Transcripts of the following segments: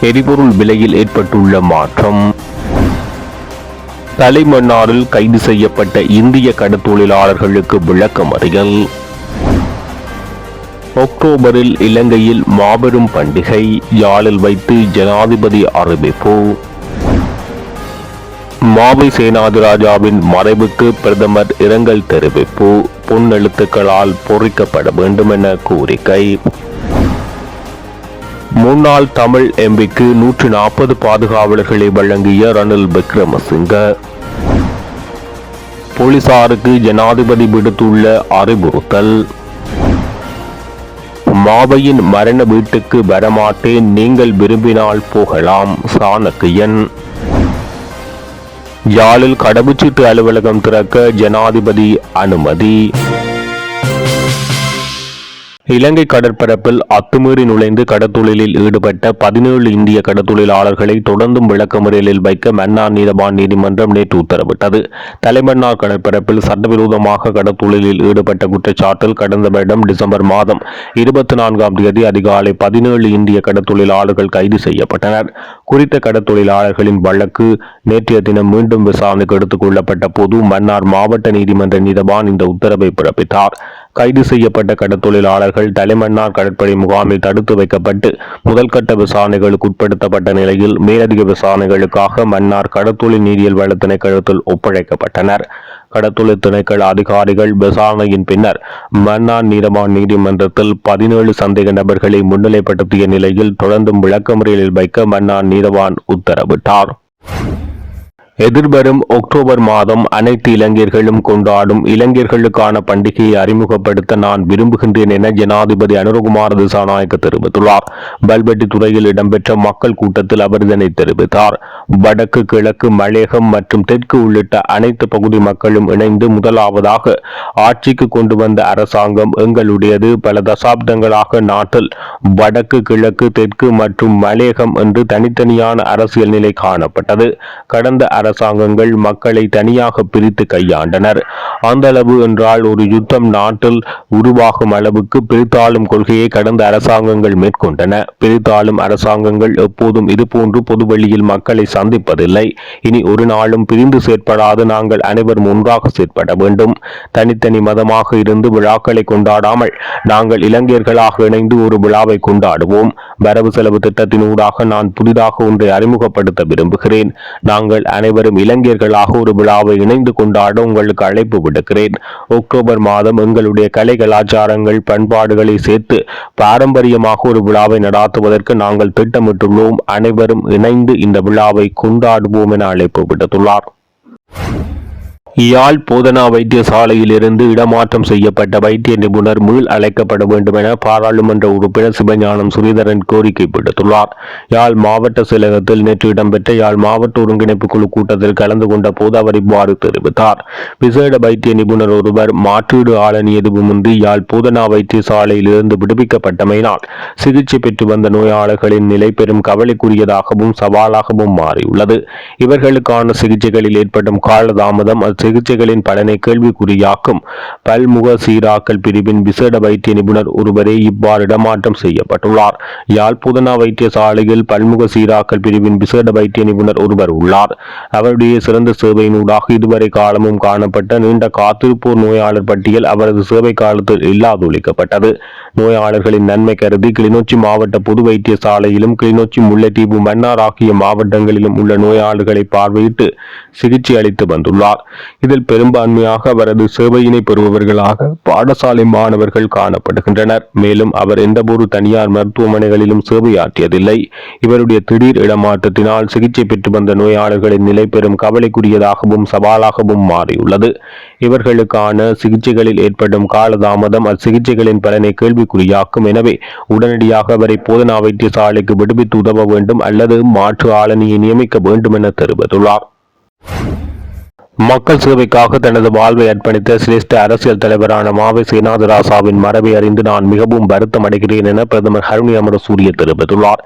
எரிபொருள் விலையில் ஏற்பட்டுள்ள மாற்றம். தலைமன்னாரில் கைது செய்யப்பட்ட இந்திய கடற்தொழிலாளர்களுக்கு விளக்கமறியல். அக்டோபரில் இலங்கையில் மாபெரும் பண்டிகை, யாழில் வைத்து ஜனாதிபதி அறிவிப்பு. மாவை சேனாதிராஜாவின் மறைவுக்கு பிரதமர் இரங்கல் தெரிவிப்பு, பொன்னெழுத்துக்களால் பொறிக்கப்பட வேண்டும் என கோரிக்கை. முன்னாள் தமிழ் எம்பிக்கு 140 பாதுகாவலர்களை வழங்கிய ரணில் விக்ரமசிங்க. போலீசாருக்கு ஜனாதிபதி விடுத்துள்ள அறிவுறுத்தல். மாவையின் மரண வீட்டுக்கு வரமாட்டேன், நீங்கள் விரும்பினால் போகலாம், சாணக்கியன். யாழில் கடவுச்சீட்டு அலுவலகம் திறக்க ஜனாதிபதி அனுமதி. இலங்கை கடற்பரப்பில் அத்துமீறி நுழைந்து கடற்தொழிலில் ஈடுபட்ட 17 இந்திய கடற்தொழிலாளர்களை தொடர்ந்தும் விளக்கமறியலில் வைக்க மன்னார் நீதவான் நீதிமன்றம் நேற்று உத்தரவிட்டது. தலைமன்னார் கடற்பரப்பில் சட்டவிரோதமாக கடற்தொழிலில் ஈடுபட்ட குற்றச்சாட்டில் கடந்த வருடம் டிசம்பர் மாதம் 24ஆம் தேதி அதிகாலை 17 இந்திய கடற்தொழிலாளர்கள் கைது செய்யப்பட்டனர். குறித்த கடற்தொழிலாளர்களின் வழக்கு நேற்றைய தினம் மீண்டும் விசாரணைக்கு எடுத்துக் கொள்ளப்பட்ட போது மன்னார் மாவட்ட நீதிமன்ற நீதவான் இந்த உத்தரவை பிறப்பித்தார். கைது செய்யப்பட்ட கடற்தொழிலாளர்கள் தலைமன்னார் கடற்படை முகாமில் தடுத்து வைக்கப்பட்டு முதல்கட்ட விசாரணைகளுக்கு உட்படுத்தப்பட்ட நிலையில் மேலதிக விசாரணைகளுக்காக மன்னார் கடற்தொழில் நீரியல் வள திணைக்களத்தில் ஒப்படைக்கப்பட்டனர். கடற்தொழில் திணைக்கள அதிகாரிகள் விசாரணையின் பின்னர் மன்னார் நீதவான் நீதிமன்றத்தில் 17 சந்தேக நபர்களை முன்னிலைப்படுத்திய நிலையில் தொடர்ந்தும் விளக்கமறியலில் வைக்க மன்னார் நீதவான் உத்தரவிட்டார். எதிர்வரும் அக்டோபர் மாதம் அனைத்து இளைஞர்களும் கொண்டாடும் இளைஞர்களுக்கான பண்டிகையை அறிமுகப்படுத்த நான் விரும்புகின்றேன் என ஜனாதிபதி அனுரகுமார திசாநாயக்க தெரிவித்துள்ளார். பல்பெட்டி துறையில் இடம்பெற்ற மக்கள் கூட்டத்தில் அவர் இதனை தெரிவித்தார். வடக்கு, கிழக்கு, மலையகம் மற்றும் தெற்கு உள்ளிட்ட அனைத்து பகுதி மக்களும் இணைந்து முதலாவதாக ஆட்சிக்கு கொண்டு வந்த அரசாங்கம் எங்களுடையது. பல தசாப்தங்களாக நாட்டில் வடக்கு, கிழக்கு, தெற்கு மற்றும் மலையகம் என்று தனித்தனியான அரசியல் நிலை காணப்பட்டது. கடந்த அரசாங்கங்கள் மக்களை தனியாக பிரித்து கையாண்டனர். அந்த அளவு என்றால் ஒரு யுத்தம் நாட்டில் உருவாகும் அளவுக்கு பிரித்தாளும் கொள்கையை கடந்த அரசாங்கங்கள் மேற்கொண்டன. பிரித்தாளும் அரசாங்கங்கள் எப்போதும் இதுபோன்று பொதுவெளியில் மக்களை சந்திப்பதில்லை. இனி ஒரு நாளும் பிரிந்து செயற்படாது நாங்கள் அனைவரும் ஒன்றாக செயற்பட வேண்டும். தனித்தனி மதமாக இருந்து விழாக்களை கொண்டாடாமல் நாங்கள் இளைஞர்களாக இணைந்து ஒரு விழாவை கொண்டாடுவோம். வரவு செலவு திட்டத்தினூடாக நான் புதிதாக ஒன்றை அறிமுகப்படுத்த விரும்புகிறேன். நாங்கள் அனைவரும் இளைஞர்களாக ஒரு விழாவை இணைந்து கொண்டாட உங்களுக்கு அழைப்பு விடுக்கிறேன். அக்டோபர் மாதம் எங்களுடைய கலை, கலாச்சாரங்கள், பண்பாடுகளை சேர்த்து பாரம்பரியமாக ஒரு விழாவை நடாத்துவதற்கு நாங்கள் திட்டமிட்டுள்ளோம். அனைவரும் இணைந்து இந்த விழாவை கொண்டாடுவோம் என அழைப்பு விடுத்துள்ளார். யாழ் போதனா வைத்தியசாலையில் இருந்து இடமாற்றம் செய்யப்பட்ட வைத்திய நிபுணர் மீள் அழைக்கப்பட வேண்டும் என பாராளுமன்ற உறுப்பினர் சிவஞானம் சுரீதரன் கோரிக்கை விடுத்துள்ளார். யாழ் மாவட்ட செயலகத்தில் நேற்று இடம்பெற்ற யாழ் மாவட்ட ஒருங்கிணைப்பு குழு கூட்டத்தில் கலந்து கொண்ட போது அவர் இவ்வாறு தெரிவித்தார். விசேட வைத்திய நிபுணர் ஒருவர் மாற்றீடு ஆளணி எதுவுமின்றி யாழ் போதனா வைத்தியசாலையில் இருந்து விடுவிக்கப்பட்டமையினால் சிகிச்சை பெற்று வந்த நோயாளர்களின் நிலை பெரும் கவலைக்குரியதாகவும் சவாலாகவும் மாறியுள்ளது. இவர்களுக்கான சிகிச்சைகளில் ஏற்படும் காலதாமதம் சிகிச்சைகளின் பலனை கேள்விக்குறியாக்கும். பல்முக சீராக்கல் பிரிவின் விசேட வைத்திய நிபுணர் ஒருவரே இவ்வாறு இடமாற்றம் செய்யப்பட்டுள்ளார். யாழ் போதனா வைத்தியசாலையில் பல்முக சீராக்கல் பிரிவின் விசேட வைத்திய நிபுணர் ஒருவர் உள்ளார். அவருடைய சிறந்த சேவையினூடாக இதுவரை காலமும் காணப்பட்ட நீண்ட காத்திருப்போர் நோயாளர் பட்டியல் அவரது சேவை காலத்தில் இல்லாதொழிக்கப்பட்டது. நோயாளர்களின் நன்மை கருதி கிளிநொச்சி மாவட்ட பொது வைத்தியசாலையிலும் கிளிநொச்சி, முல்லைத்தீவு, மன்னார் ஆகிய மாவட்டங்களிலும் உள்ள நோயாளர்களை பார்வையிட்டு சிகிச்சை அளித்து வந்துள்ளார். இதில் பெரும்பான்மையாக அவரது சேவையினை பெறுபவர்களாக பாடசாலை மாணவர்கள் காணப்படுகின்றனர். மேலும் அவர் எந்தவொரு தனியார் மருத்துவமனைகளிலும் சேவையாற்றியதில்லை. இவருடைய திடீர் இடமாற்றத்தினால் சிகிச்சை பெற்று வந்த நோயாளர்களின் நிலை பெரும் கவலைக்குரியதாகவும் சவாலாகவும் மாறியுள்ளது. இவர்களுக்கான சிகிச்சைகளில் ஏற்படும் காலதாமதம் அச்சிகிச்சைகளின் பலனை கேள்விக்குறியாக்கும். எனவே உடனடியாக அவரை போதனா வைத்தியசாலைக்கு விடுவித்து உதவ வேண்டும் அல்லது மாற்று ஆளணியை நியமிக்க வேண்டும் என தெரிவித்துள்ளார். மக்கள் சேவைக்காக தனது வாழ்வை அர்ப்பணித்த சிரேஷ்ட அரசியல் தலைவரான மாவை சேனாதிராசாவின் மறைவை அறிந்து நான் மிகவும் வருத்தம் அடைகிறேன் என பிரதமர் ஹருணி அமரசூரிய தெரிவித்துள்ளார்.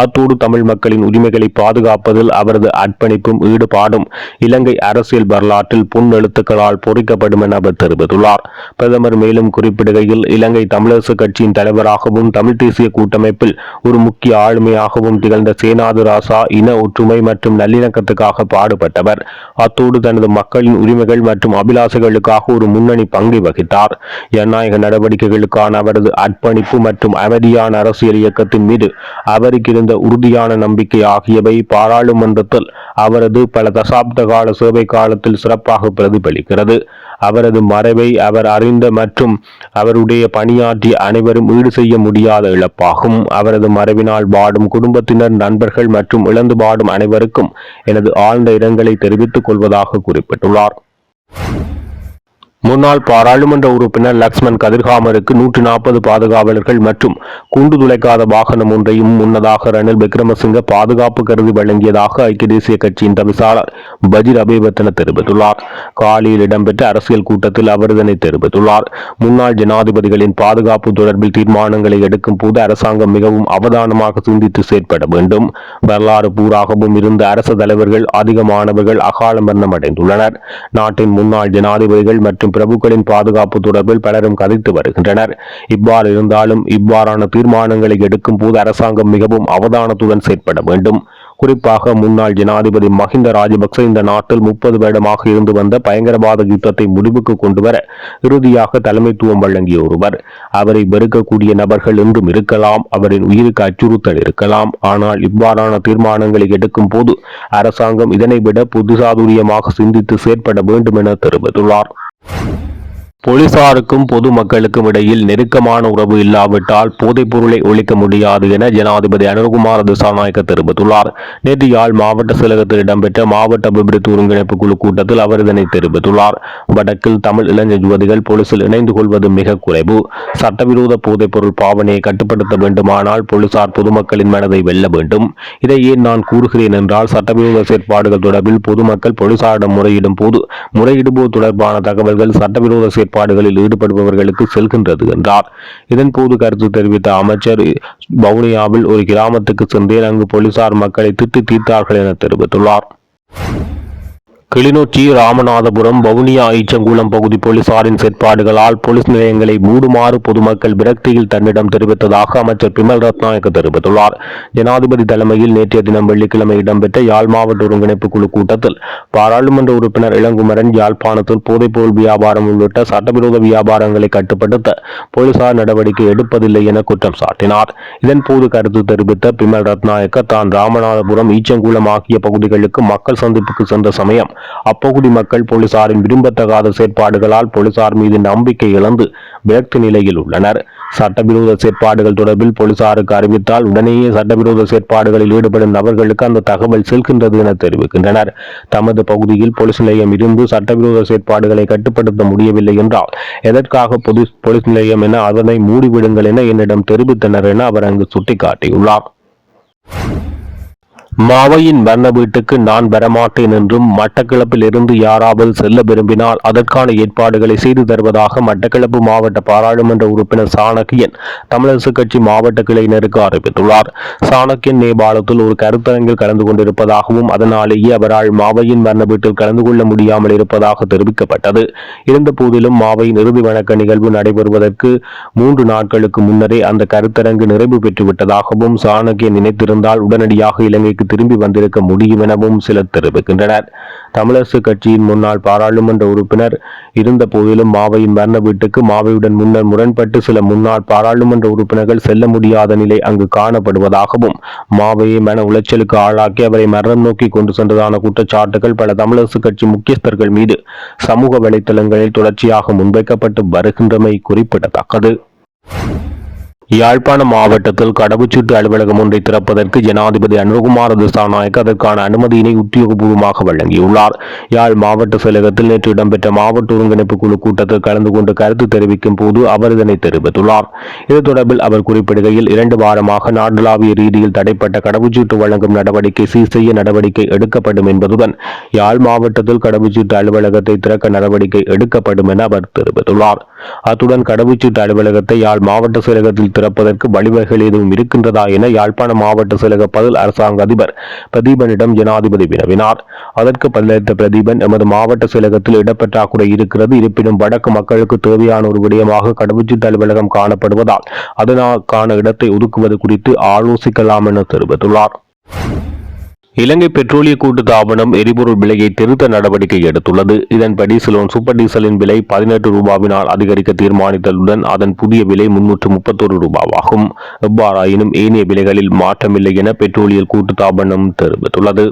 அத்தோடு தமிழ் மக்களின் உரிமைகளை பாதுகாப்பதில் அவரது அர்ப்பணிப்பும் ஈடுபாடும் இலங்கை அரசியல் வரலாற்றில் பொன்னெழுத்துக்களால் பொறிக்கப்படும் என அவர் தெரிவித்துள்ளார். பிரதமர் மேலும் குறிப்பிடுகையில், இலங்கை தமிழரசு கட்சியின் தலைவராகவும் தமிழ் தேசிய கூட்டமைப்பில் ஒரு முக்கிய ஆளுமையாகவும் திகழ்ந்த சேனாதிராசா இன ஒற்றுமை மற்றும் நல்லிணக்கத்துக்காக பாடுபட்டவர். அத்தோடு தனது மக்களின் உரிமைகள் மற்றும் அபிலாசைகளுக்காக ஒரு முன்னணி பங்கை வகித்தார். ஜனநாயக நடவடிக்கைகளுக்கான அவரது அர்ப்பணிப்பு மற்றும் அமைதியான அரசியல் இயக்கத்தின் மீது அவருக்கு இருந்த உறுதியான நம்பிக்கை ஆகியவை பாராளுமன்றத்தில் அவரது பல தசாப்த கால சேவை காலத்தில் சிறப்பாக பிரதிபலிக்கிறது. அவரது மறைவை அவர் அறிந்த மற்றும் அவருடைய பணியாற்றிய அனைவரும் ஈடு செய்ய முடியாத இழப்பாகும். அவரது மறைவினால் வாடும் குடும்பத்தினர், நண்பர்கள் மற்றும் இழந்து வாடும் அனைவருக்கும் எனது ஆழ்ந்த இரங்கலை தெரிவித்துக் கொள்வதாக குறிப்பிட்டுள்ளார். முன்னாள் பாராளுமன்ற உறுப்பினர் லக்ஷ்மன் கதிர்காமருக்கு 140 பாதுகாவலர்கள் மற்றும் குண்டு துளைக்காத வாகனம் ஒன்றையும் முன்னதாக ரணில் விக்ரமசிங்க பாதுகாப்பு கருதி வழங்கியதாக ஐக்கிய தேசிய கட்சியின் தவிசாளர் பஜிர் அபேவர்தன தெரிவித்துள்ளார். காலியில் இடம்பெற்ற அரசியல் கூட்டத்தில் அவர் இதனை தெரிவித்துள்ளார். முன்னாள் ஜனாதிபதிகளின் பாதுகாப்பு தொடர்பில் தீர்மானங்களை எடுக்கும் போது அரசாங்கம் மிகவும் அவதானமாக சிந்தித்து செயற்பட வேண்டும். வரலாறு பூராகவும் இருந்த அரசு தலைவர்கள் அதிகமானவர்கள் அகால மரணம் அடைந்துள்ளனர். நாட்டின் முன்னாள் ஜனாதிபதிகள் மற்றும் பிரபுக்களின் பாதுகாப்பு தொடர்பில் பலரும் கதைத்து வருகின்றனர். இவ்வாறு இருந்தாலும் இவ்வாறான தீர்மானங்களை எடுக்கும் போது அரசாங்கம் மிகவும் அவதானத்துடன் செயற்பட வேண்டும். குறிப்பாக முன்னாள் ஜனாதிபதி மஹிந்த ராஜபக்ச இந்த நாட்டில் 30 வருடமாக இருந்து வந்த பயங்கரவாத யுத்தத்தை முடிவுக்கு கொண்டுவர இறுதியாக தலைமைத்துவம் வழங்கிய ஒருவர். அவரை வெறுக்கக்கூடிய நபர்கள் என்றும் இருக்கலாம், அவரின் உயிருக்கு அச்சுறுத்தல் இருக்கலாம். ஆனால் இவ்வாறான தீர்மானங்களை எடுக்கும் போது அரசாங்கம் இதனை விட புத்திசாதுரியமாக சிந்தித்து செயற்பட வேண்டும் என தெரிவித்துள்ளார். போலீசாருக்கும் பொதுமக்களுக்கும் இடையில் நெருக்கமான உறவு இல்லாவிட்டால் போதைப் பொருளை ஒழிக்க முடியாது என ஜனாதிபதி அனுர்குமார் திசாநாயக்க தெரிவித்துள்ளார். நேற்று யாழ் மாவட்ட செயலகத்தில் இடம்பெற்ற மாவட்ட அபிவிருத்தி ஒருங்கிணைப்பு குழு கூட்டத்தில் அவர் இதனை தெரிவித்துள்ளார். வடக்கில் தமிழ் இளைஞர் யுவதிகள் போலீசில் இணைந்து கொள்வது மிக குறைவு. சட்டவிரோத போதைப் பொருள் பாவனையை கட்டுப்படுத்த வேண்டுமானால் போலீசார் பொதுமக்களின் மனதை வெல்ல வேண்டும். இதை ஏன் நான் கூறுகிறேன் என்றால், சட்டவிரோத செயற்பாடுகள் தொடர்பில் பொதுமக்கள் போலீசாரிடம் முறையிடும் போது முறையிடுவோர் தொடர்பான தகவல்கள் சட்டவிரோத செயற்பாடுகளில் ஈடுபடுபவர்களுக்கு செல்கின்றது என்றார். இதன் போது கருத்து தெரிவித்த அமைச்சர், வவுனியாவில் ஒரு கிராமத்துக்கு சென்றேன், அங்கு போலீசார் மக்களை திட்டி தீர்த்தார்கள் என தெரிவித்துள்ளார். கிளிநொச்சி, ராமநாதபுரம், வவுனியா, ஈச்சங்குளம் பகுதி போலீசாரின் செயற்பாடுகளால் போலீஸ் நிலையங்களை மூடுமாறு பொதுமக்கள் விரக்தியில் தன்னிடம் தெரிவித்ததாக அமைச்சர் பிமல் ரத்நாயக்க தெரிவித்துள்ளார். ஜனாதிபதி தலைமையில் நேற்றைய தினம் வெள்ளிக்கிழமை இடம்பெற்ற யாழ் மாவட்ட ஒருங்கிணைப்பு குழு கூட்டத்தில் பாராளுமன்ற உறுப்பினர் இளங்குமரன் யாழ்ப்பாணத்தில் போதைப்பொருள் வியாபாரம் உள்ளிட்ட சட்டவிரோத வியாபாரங்களை கட்டுப்படுத்த போலீசார் நடவடிக்கை எடுப்பதில்லை என குற்றம் சாட்டினார். இதன்போது கருத்து தெரிவித்த பிமல் ரத்நாயக்க, தான் ராமநாதபுரம், ஈச்சங்குளம் ஆகிய பகுதிகளுக்கு மக்கள் சந்திப்புக்கு சென்ற சமயம் அப்பகுதி மக்கள் போலீசாரின் விரும்பத்தகாத செயற்பாடுகளால் போலீசார் மீது நம்பிக்கை இழந்து விரக்தி நிலையில் உள்ளனர். சட்டவிரோத செயற்பாடுகள் தொடர்பில் போலீசாருக்கு அறிவித்தால் உடனேயே சட்டவிரோத செயற்பாடுகளில் ஈடுபடும் நபர்களுக்கு அந்த தகவல் செல்கின்றது என தெரிவிக்கின்றனர். தமது பகுதியில் போலீஸ் நிலையம் இருந்து சட்டவிரோத செயற்பாடுகளை கட்டுப்படுத்த முடியவில்லை என்றால் எதற்காக போலீஸ் நிலையம் என அதனை மூடிவிடுங்கள் என என்னிடம் தெரிவித்தனர் என அவர் அங்கு சுட்டிக்காட்டியுள்ளார். மாவையின் வர்ண வீட்டுக்கு நான் வரமாட்டேன் என்றும், மட்டக்களப்பில் இருந்து யாராவது செல்ல விரும்பினால் அதற்கான ஏற்பாடுகளை செய்து தருவதாக மட்டக்களப்பு மாவட்ட பாராளுமன்ற உறுப்பினர் சாணக்கியன் தமிழரசு கட்சி மாவட்ட கிளையினருக்கு அறிவித்துள்ளார். சாணக்கியன் நேபாளத்தில் ஒரு கருத்தரங்கில் கலந்து கொண்டிருப்பதாகவும் அதனாலேயே அவரால் மாவையின் வர்ண வீட்டில் கலந்து கொள்ள முடியாமல் இருப்பதாக தெரிவிக்கப்பட்டது. இருந்த போதிலும் மாவையின் இறுதி வணக்க நிகழ்வு நடைபெறுவதற்கு 3 நாட்களுக்கு முன்னரே அந்த கருத்தரங்கு நிறைவு பெற்றுவிட்டதாகவும் சாணக்கியன் நினைத்திருந்தால் உடனடியாக இலங்கைக்கு திரும்பி வந்திருக்க முடியும் எனவும் சிலர் தெரிவிக்கின்றனர். தமிழரசு கட்சியின் முன்னாள் பாராளுமன்ற உறுப்பினர் இருந்த போதிலும் மாவையின் வர்ண வீட்டுக்கு மாவையுடன் முன்னர் முரண்பட்டு சில முன்னாள் பாராளுமன்ற உறுப்பினர்கள் செல்ல முடியாத நிலை அங்கு காணப்படுவதாகவும், மாவையை மன உளைச்சலுக்கு ஆளாக்கி அவரை மரணம் நோக்கி கொண்டு சென்றதான குற்றச்சாட்டுகள் பல தமிழரசு கட்சி முக்கியஸ்தர்கள் மீது சமூக வலைதளங்களில் தொடர்ச்சியாக முன்வைக்கப்பட்டு வருகின்றமை குறிப்பிடத்தக்கது. யாழ்ப்பாண மாவட்டத்தில் கடவுச்சீட்டு அலுவலகம் ஒன்றை திறப்பதற்கு ஜனாதிபதி அனுரகுமார திசாநாயக்க அதற்கான அனுமதியினை உத்தியோகபூர்வமாக வழங்கியுள்ளார். யாழ் மாவட்ட செயலகத்தில் நேற்று இடம்பெற்ற மாவட்ட ஒருங்கிணைப்பு குழு கூட்டத்தில் கலந்து கொண்டு கருத்து தெரிவிக்கும் போது அவர் இதனை தெரிவித்துள்ளார். இது தொடர்பில் அவர் குறிப்பிடுகையில் 2 வாரமாக நாடளாவிய ரீதியில் தடைப்பட்ட கடவுச்சீட்டு வழங்கும் நடவடிக்கை சீர் செய்ய நடவடிக்கை எடுக்கப்படும் என்பதுடன் யாழ் மாவட்டத்தில் கடவுச்சீட்டு அலுவலகத்தை திறக்க நடவடிக்கை எடுக்கப்படும் என அவர் தெரிவித்துள்ளார். அத்துடன் கடவுச்சீட்டு அலுவலகத்தை யாழ் மாவட்ட செயலகத்தில் திறப்பதற்கு வழிவகைகள் எதுவும் இருக்கின்றதா என யாழ்ப்பாண மாவட்ட செயலக பதில் அரசாங்க அதிபர் பிரதீபனிடம் ஜனாதிபதி வினவினார். அதற்கு பதிலளித்த பிரதீபன், எமது மாவட்ட செயலகத்தில் இடப்பற்றாக்குறை இருக்கிறது, இருப்பினும் வடக்கு மக்களுக்கு தேவையான ஒரு விடயமாக கடவுச்சீட்டு அலுவலகம் காணப்படுவதால் அதற்கான இடத்தை ஒதுக்குவது குறித்து ஆலோசிக்கலாம் என தெரிவித்துள்ளார். இலங்கை பெட்ரோலிய கூட்டுத்தாபனம் எரிபொருள் விலையை திருத்த நடவடிக்கை எடுத்துள்ளது. இதன்படி சிலோன் சூப்பர் டீசலின் விலை 18 ரூபாவினால் அதிகரிக்க தீர்மானித்ததுடன் அதன் புதிய விலை 331 ரூபாவாகும். எவ்வாறாயினும் ஏனைய விலைகளில் மாற்றமில்லை என பெட்ரோலிய கூட்டுத்தாபனம் தெரிவித்துள்ளது.